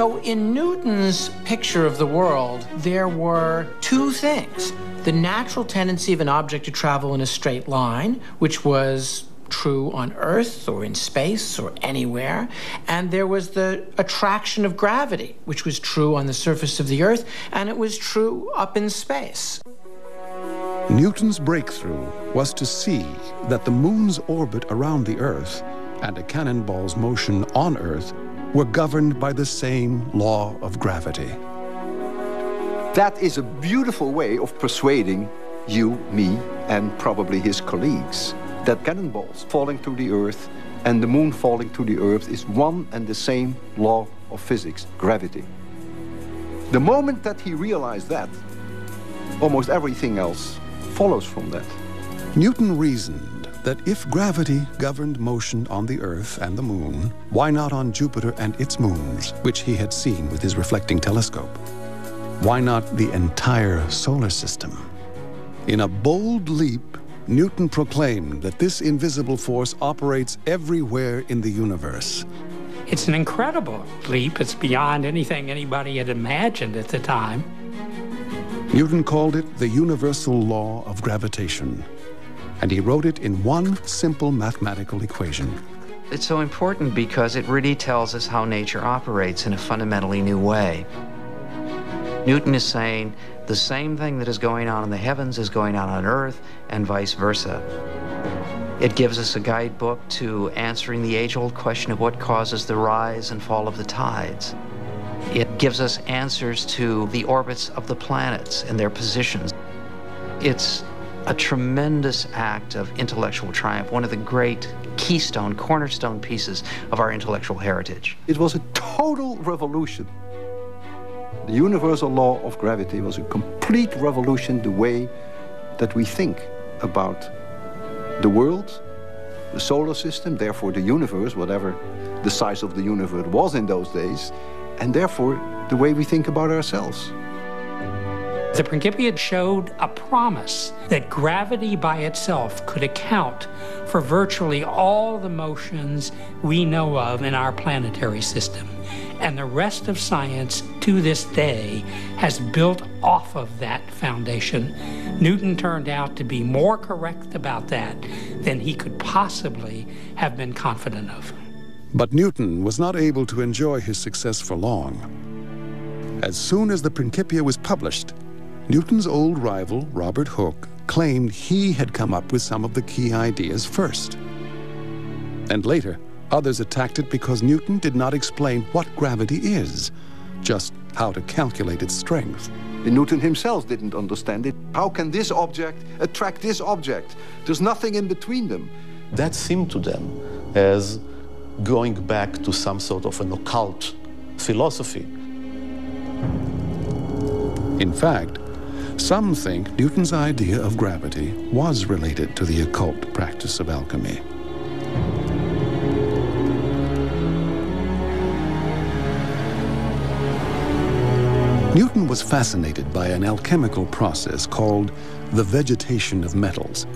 So in Newton's picture of the world, there were two things. The natural tendency of an object to travel in a straight line, which was true on Earth or in space or anywhere, and there was the attraction of gravity, which was true on the surface of the Earth, and it was true up in space. Newton's breakthrough was to see that the moon's orbit around the Earth and a cannonball's motion on Earth were governed by the same law of gravity. That is a beautiful way of persuading you, me, and probably his colleagues that cannonballs falling to the Earth and the moon falling to the Earth is one and the same law of physics, gravity. The moment that he realized that, almost everything else follows from that. Newton reasoned that if gravity governed motion on the Earth and the moon, why not on Jupiter and its moons, which he had seen with his reflecting telescope? Why not the entire solar system? In a bold leap, Newton proclaimed that this invisible force operates everywhere in the universe. It's an incredible leap. It's beyond anything anybody had imagined at the time. Newton called it the universal law of gravitation, and he wrote it in one simple mathematical equation. It's so important because it really tells us how nature operates in a fundamentally new way. Newton is saying the same thing that is going on in the heavens is going on Earth, and vice versa. It gives us a guidebook to answering the age-old question of what causes the rise and fall of the tides. It gives us answers to the orbits of the planets and their positions. It's a tremendous act of intellectual triumph, one of the great keystone, cornerstone pieces of our intellectual heritage. It was a total revolution. The universal law of gravity was a complete revolution the way that we think about the world, the solar system, therefore the universe, whatever the size of the universe was in those days, and therefore the way we think about ourselves. The Principia showed a promise that gravity by itself could account for virtually all the motions we know of in our planetary system. And the rest of science to this day has built off of that foundation. Newton turned out to be more correct about that than he could possibly have been confident of. But Newton was not able to enjoy his success for long. As soon as the Principia was published, Newton's old rival, Robert Hooke, claimed he had come up with some of the key ideas first. And later, others attacked it because Newton did not explain what gravity is, just how to calculate its strength. And Newton himself didn't understand it. How can this object attract this object? There's nothing in between them. That seemed to them as going back to some sort of an occult philosophy. In fact, some think Newton's idea of gravity was related to the occult practice of alchemy. Newton was fascinated by an alchemical process called the vegetation of metals,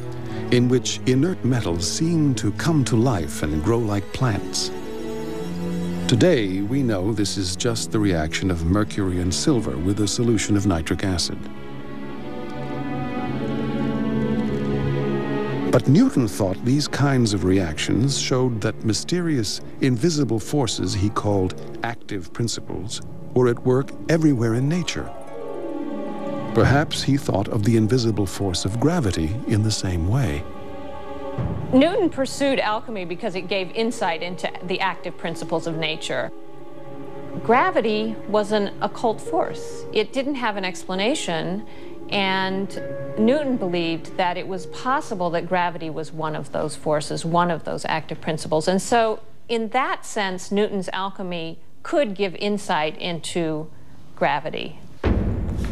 in which inert metals seem to come to life and grow like plants. Today, we know this is just the reaction of mercury and silver with a solution of nitric acid. But Newton thought these kinds of reactions showed that mysterious, invisible forces he called active principles were at work everywhere in nature. Perhaps he thought of the invisible force of gravity in the same way. Newton pursued alchemy because it gave insight into the active principles of nature. Gravity was an occult force. It didn't have an explanation, and Newton believed that it was possible that gravity was one of those forces, one of those active principles. And so, in that sense, Newton's alchemy could give insight into gravity.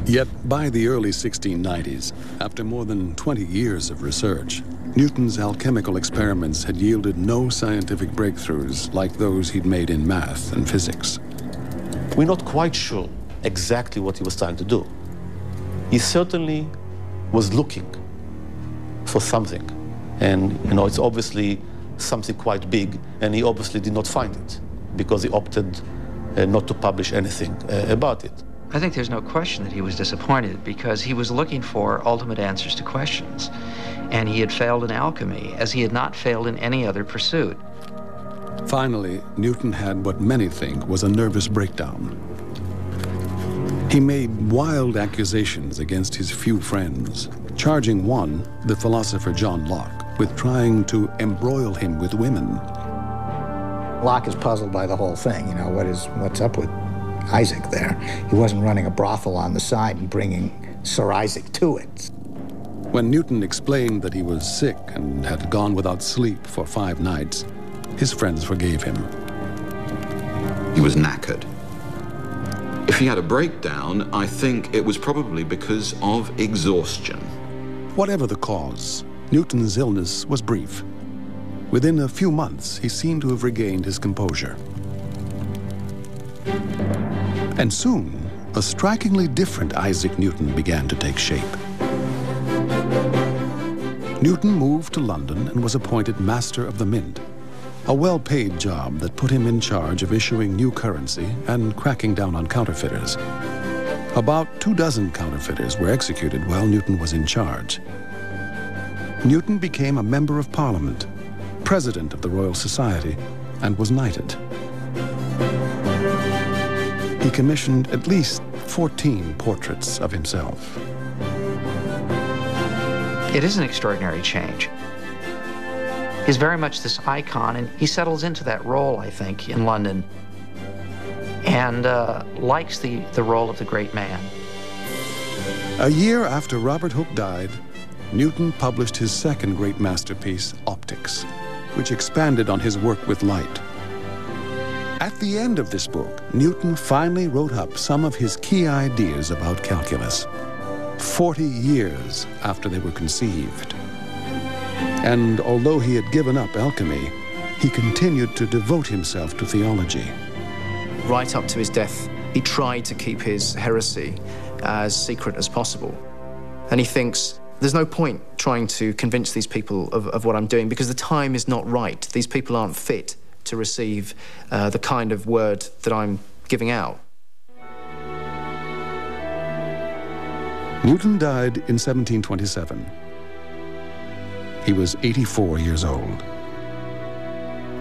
Yet by the early 1690s, after more than 20 years of research, Newton's alchemical experiments had yielded no scientific breakthroughs like those he'd made in math and physics. We're not quite sure exactly what he was trying to do. He certainly was looking for something. And, it's obviously something quite big, and he obviously did not find it because he opted not to publish anything about it. I think there's no question that he was disappointed because he was looking for ultimate answers to questions. And he had failed in alchemy as he had not failed in any other pursuit. Finally, Newton had what many think was a nervous breakdown. He made wild accusations against his few friends, charging one, the philosopher John Locke, with trying to embroil him with women. Locke is puzzled by the whole thing. You know, what's up with Isaac there? He wasn't running a brothel on the side and bringing Sir Isaac to it. When Newton explained that he was sick and had gone without sleep for 5 nights, his friends forgave him. He was knackered. If he had a breakdown, I think it was probably because of exhaustion. Whatever the cause, Newton's illness was brief. Within a few months, he seemed to have regained his composure. And soon, a strikingly different Isaac Newton began to take shape. Newton moved to London and was appointed Master of the Mint, a well-paid job that put him in charge of issuing new currency and cracking down on counterfeiters. About 24 counterfeiters were executed while Newton was in charge. Newton became a member of Parliament, President of the Royal Society, and was knighted. He commissioned at least 14 portraits of himself. It is an extraordinary change. He's very much this icon, and he settles into that role, I think, in London, and likes the role of the great man. A year after Robert Hooke died, Newton published his second great masterpiece, Optics, which expanded on his work with light. At the end of this book, Newton finally wrote up some of his key ideas about calculus, 40 years after they were conceived. And although he had given up alchemy, he continued to devote himself to theology. Right up to his death, he tried to keep his heresy as secret as possible. And he thinks, there's no point trying to convince these people of what I'm doing because the time is not right. These people aren't fit to receive the kind of word that I'm giving out. Newton died in 1727. He was 84 years old.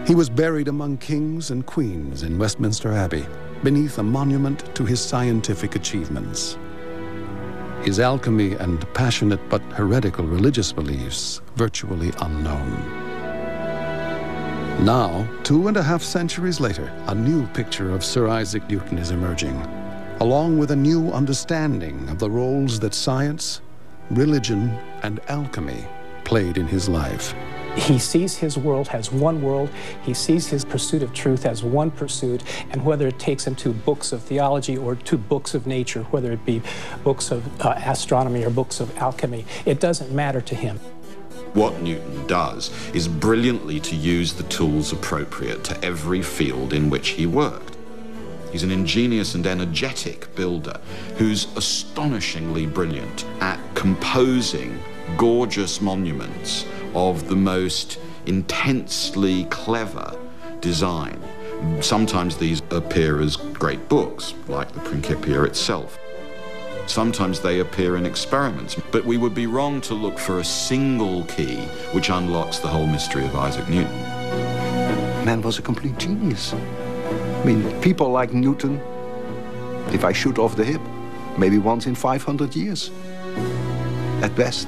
He was buried among kings and queens in Westminster Abbey, beneath a monument to his scientific achievements. His alchemy and passionate but heretical religious beliefs virtually unknown. Now, 2.5 centuries later, a new picture of Sir Isaac Newton is emerging, along with a new understanding of the roles that science, religion, and alchemy played in his life. He sees his world as one world. He sees his pursuit of truth as one pursuit, and whether it takes him to books of theology or to books of nature, whether it be books of astronomy or books of alchemy, it doesn't matter to him. What Newton does is brilliantly to use the tools appropriate to every field in which he worked. He's an ingenious and energetic builder who's astonishingly brilliant at composing gorgeous monuments of the most intensely clever design. Sometimes these appear as great books, like the Principia itself. Sometimes they appear in experiments, but we would be wrong to look for a single key which unlocks the whole mystery of Isaac Newton. Man was a complete genius. I mean, people like Newton, if I shoot off the hip, maybe once in 500 years, at best.